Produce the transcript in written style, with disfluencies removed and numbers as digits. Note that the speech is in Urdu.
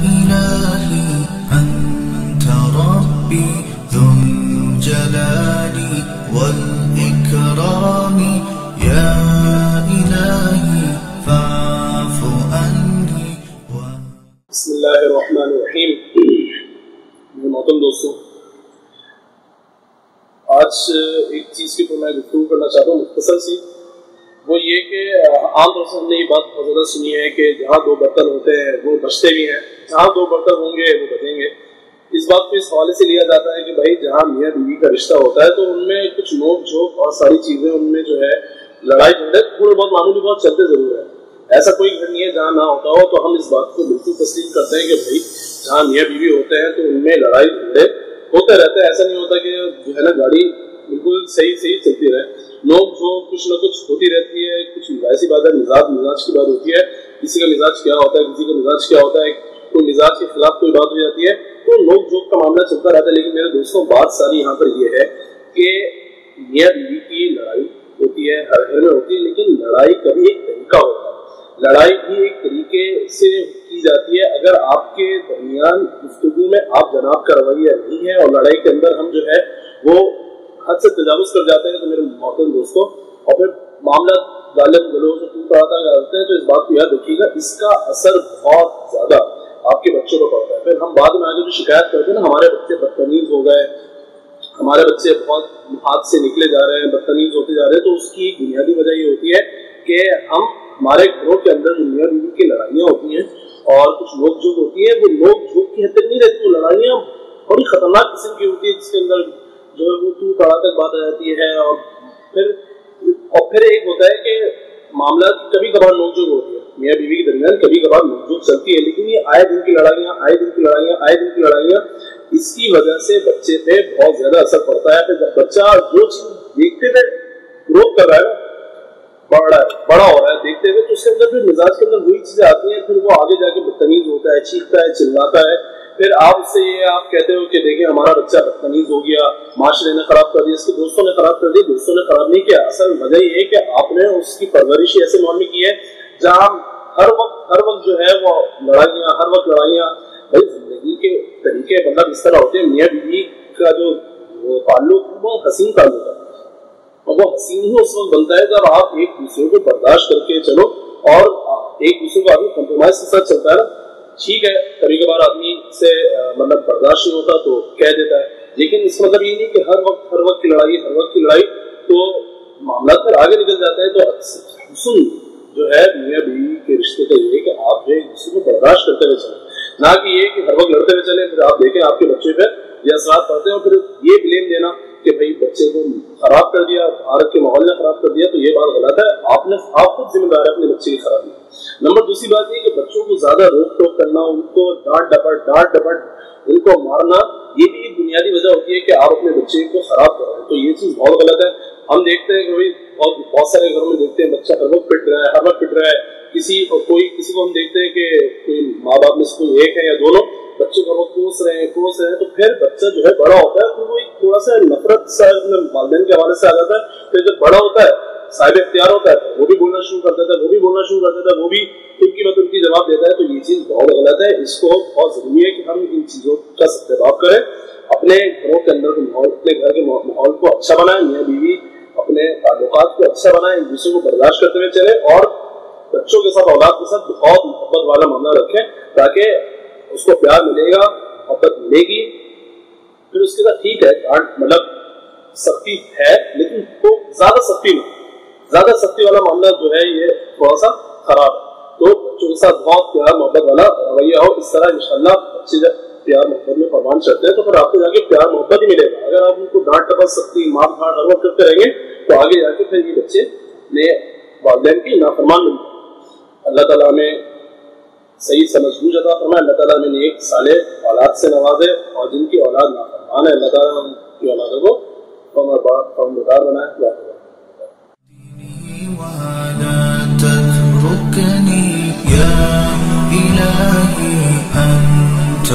إلهي أنت ربي ذو الجلال والإكرام يا إلهي فاعف عني بسم اللہ الرحمن الرحیم. محترم دوستوں، آج ایک چیز کے اوپر میں گفتگو کرنا چاہتا ہوں مختصر سی. وہ یہ کہ عام طور سے ہم نے یہ بات بہت زیادہ سنی ہے کہ جہاں دو برتن ہوتے ہیں وہ بچتے بھی ہیں، جہاں دو برتن ہوں گے وہ بچیں گے. اس بات کو اس حوالے سے لیا جاتا ہے کہ بھائی جہاں میاں بیوی کا رشتہ ہوتا ہے تو ان میں کچھ نوک جھوک اور ساری چیزیں ان میں جو ہے لڑائی جھگڑے تھوڑے بہت معمولی بہت چلتے ضرور ہے. ایسا کوئی گھر نہیں ہے جہاں نہ ہوتا ہو. تو ہم اس بات کو بالکل تسلیم کرتے ہیں کہ بھائی جہاں میاں بیوی ہوتے ہیں تو ان میں لڑائی جھگڑے ہوتے رہتے ہیں. ایسا نہیں ہوتا کہ جو ہے نا گاڑی بالکل صحیح چلتی رہے. نوک جھوک کچھ نہ کچھ ہوتی رہتی ہے. کچھ ایسی بات ہے مزاج کی بات ہوتی ہے. کسی کا مزاج کیا ہوتا ہے، کسی کا مزاج کیا ہوتا ہے، کوئی مزاج کے خلاف کوئی بات ہو جاتی ہے تو نوک جھوک کا معاملہ چلتا رہتا ہے. لیکن میرے دوستوں بات ساری یہاں پر یہ ہے کہ میاں بیوی کی لڑائی ہوتی ہے، ہر گھر میں ہوتی ہے، لیکن لڑائی کبھی ایک طریقہ ہوتا ہے. لڑائی بھی ایک طریقے سے کی جاتی ہے. اگر آپ کے درمیان گفتگو میں آپ جناب کا رویہ نہیں ہے اور لڑائی کے اندر ہم جو ہے وہ حد سے تجاوز کر جاتے ہیں تو میرے محترم دوستوں اور پھر معاملہ غالب گلوچ سے ٹوٹ پڑاتا کرتے ہیں تو اس بات کو یاد رکھیے گا، اس کا اثر بہت زیادہ آپ کے بچوں کو پڑتا ہے. پھر ہم بعد میں آگے جو شکایت کرتے ہیں نا ہمارے بچے بدتمیز ہو گئے، ہمارے بچے بہت ہاتھ سے نکلے جا رہے ہیں، بدتمیز ہوتے جا رہے ہیں، تو اس کی ایک بنیادی وجہ یہ ہوتی ہے کہ ہمارے گھروں کے اندر جو میاں بیوی کی لڑائیاں ہوتی ہیں اور کچھ نوک جھوک ہوتی ہے وہ نوک جھوک کی حد تک نہیں رہتی. وہ لڑائیاں بڑی خطرناک قسم کی ہوتی ہے جس کے اندر جو ہے وہ تو تڑا تک بات آ جاتی ہے. اور پھر ایک ہوتا ہے کہ معاملہ کبھی کبھار نوک جھوک ہوتی ہے میاں بیوی کے درمیان، کبھی کبھار نوک جھوک چلتی ہے. لیکن یہ آئے دن کی لڑائیاں اس کی وجہ سے بچے پہ بہت زیادہ اثر پڑتا ہے. پھر جب بچہ جو چیز دیکھتے ہوئے گروتھ کر رہا ہے بڑا ہو رہا ہے دیکھتے ہوئے تو اس کے اندر پھر مزاج کے اندر وہی چیزیں آتی ہیں. پھر وہ آگے جا کے بدتمیز ہوتا ہے، چیختا ہے، چلاتا ہے. پھر آپ سے یہ آپ کہتے ہو کہ دیکھیں ہمارا بچہ بدتمیز ہو گیا، معاشرے نے خراب کر دیا، اس کے دوستوں نے خراب کر دیا. دوستوں نے خراب نہیں کیا، اصل وجہ یہ ہے کہ آپ نے اس کی پرورش ایسے ماحول میں کی ہے جہاں ہر وقت جو ہے وہ لڑائیاں. بھائی زندگی کے طریقے مطلب اس طرح ہوتے ہیں. میاں بیوی کا جو تعلق ہے وہ حسین تعلق ہے اور وہ حسین ہی اس وقت بنتا ہے جب آپ ایک دوسرے کو برداشت کر کے چلو اور ایک دوسرے کو آدمی کمپرومائز کے ساتھ چلتا ہے نا. ٹھیک ہے کبھی کبھار آدمی سے مطلب برداشت نہیں ہوتا تو کہہ دیتا ہے، لیکن اس مطلب یہ نہیں کہ ہر وقت کی لڑائی تو معاملات پھر آگے نکل جاتا ہے. تو حسن جو ہے میاں بیوی کے رشتے کا یہ ہے کہ آپ جو ایک دوسرے کو برداشت کرتے ہوئے چلیں، نہ کہ یہ کہ ہر وقت لڑتے ہوئے چلیں. پھر آپ دیکھیں آپ کے بچے پہ یہ اثرات پڑتے ہیں اور پھر یہ بلیم دینا کہ بھائی بچے کو خراب کر دیا، بھارت کے ماحول نے خراب کر دیا، تو یہ بات غلط ہے. آپ خود ذمہ دار ہے اپنے بچے کی خرابی. نمبر دوسری بات یہ کہ بچوں کو زیادہ روک ٹوک کرنا، ان کو ڈانٹ ڈپٹ ان کو مارنا، یہ بھی ایک بنیادی وجہ ہوتی ہے کہ آپ اپنے بچے کو خراب کر رہے ہیں. تو یہ چیز بہت غلط ہے. ہم دیکھتے ہیں کہ بہت سارے گھروں میں دیکھتے ہیں بچہ ہر وقت پٹ رہا ہے. کسی کو ہم دیکھتے ہیں کہ کوئی ماں باپ میں سے کوئی ایک ہے یا دونوں بچوں کو کوس رہے ہیں تو پھر بچہ جو ہے بڑا ہوتا ہے پھر وہ ایک تھوڑا سا نفرت سا والدین کے حوالے سے آ جاتا ہے. پھر جب بڑا ہوتا ہے صاحب اختیار ہوتا ہے وہ بھی بولنا شروع کر دیتا ہے، وہ بھی ان کی جواب دیتا ہے. تو یہ چیز بہت غلط ہے. اس کو بہت ضروری ہے کہ ہم ان چیزوں کا استحباب کریں، اپنے گھروں کے اندر اپنے گھر کے ماحول کو اچھا بنائیں، میاں بیوی اپنے تعلقات کو اچھا بنائیں، ایک دوسرے کو برداشت کرتے ہوئے چلیں اور بچوں کے ساتھ اولاد کے ساتھ بہت محبت والا معاملہ رکھیں تاکہ اس کو پیار ملے گا، محبت ملے گی. پھر اس کے ساتھ ٹھیک ہے مطلب سختی ہے لیکن تو زیادہ سختی والا معاملہ جو ہے یہ تھوڑا سا خراب ہے. تو بچوں کے ساتھ بہت پیار محبت والا رویہ ہو. اس طرح انشاءاللہ بچے جب پیار محبت میں فرمان چڑھتے ہیں تو پھر آپ کو جا کے پیار محبت ہی ملے گا. اگر آپ ان کو ڈانٹ ٹپٹ سختی مار دھاڑ ہر وقت کرتے رہیں گے تو آگے جا کے پھر یہ بچے نے والدین کی نافرمان بن جائیں. اللہ تعالیٰ ہمیں صحیح سمجھ بوجھ عطا فرمائے. اللہ تعالیٰ ہمیں نیک صالح اولاد سے نوازے اور جن کی اولاد نافرمان ہے اللہ تعالیٰ ان کی اولادوں کو فرمانبردار بنائے. ولا تتركني يا إلهي أنت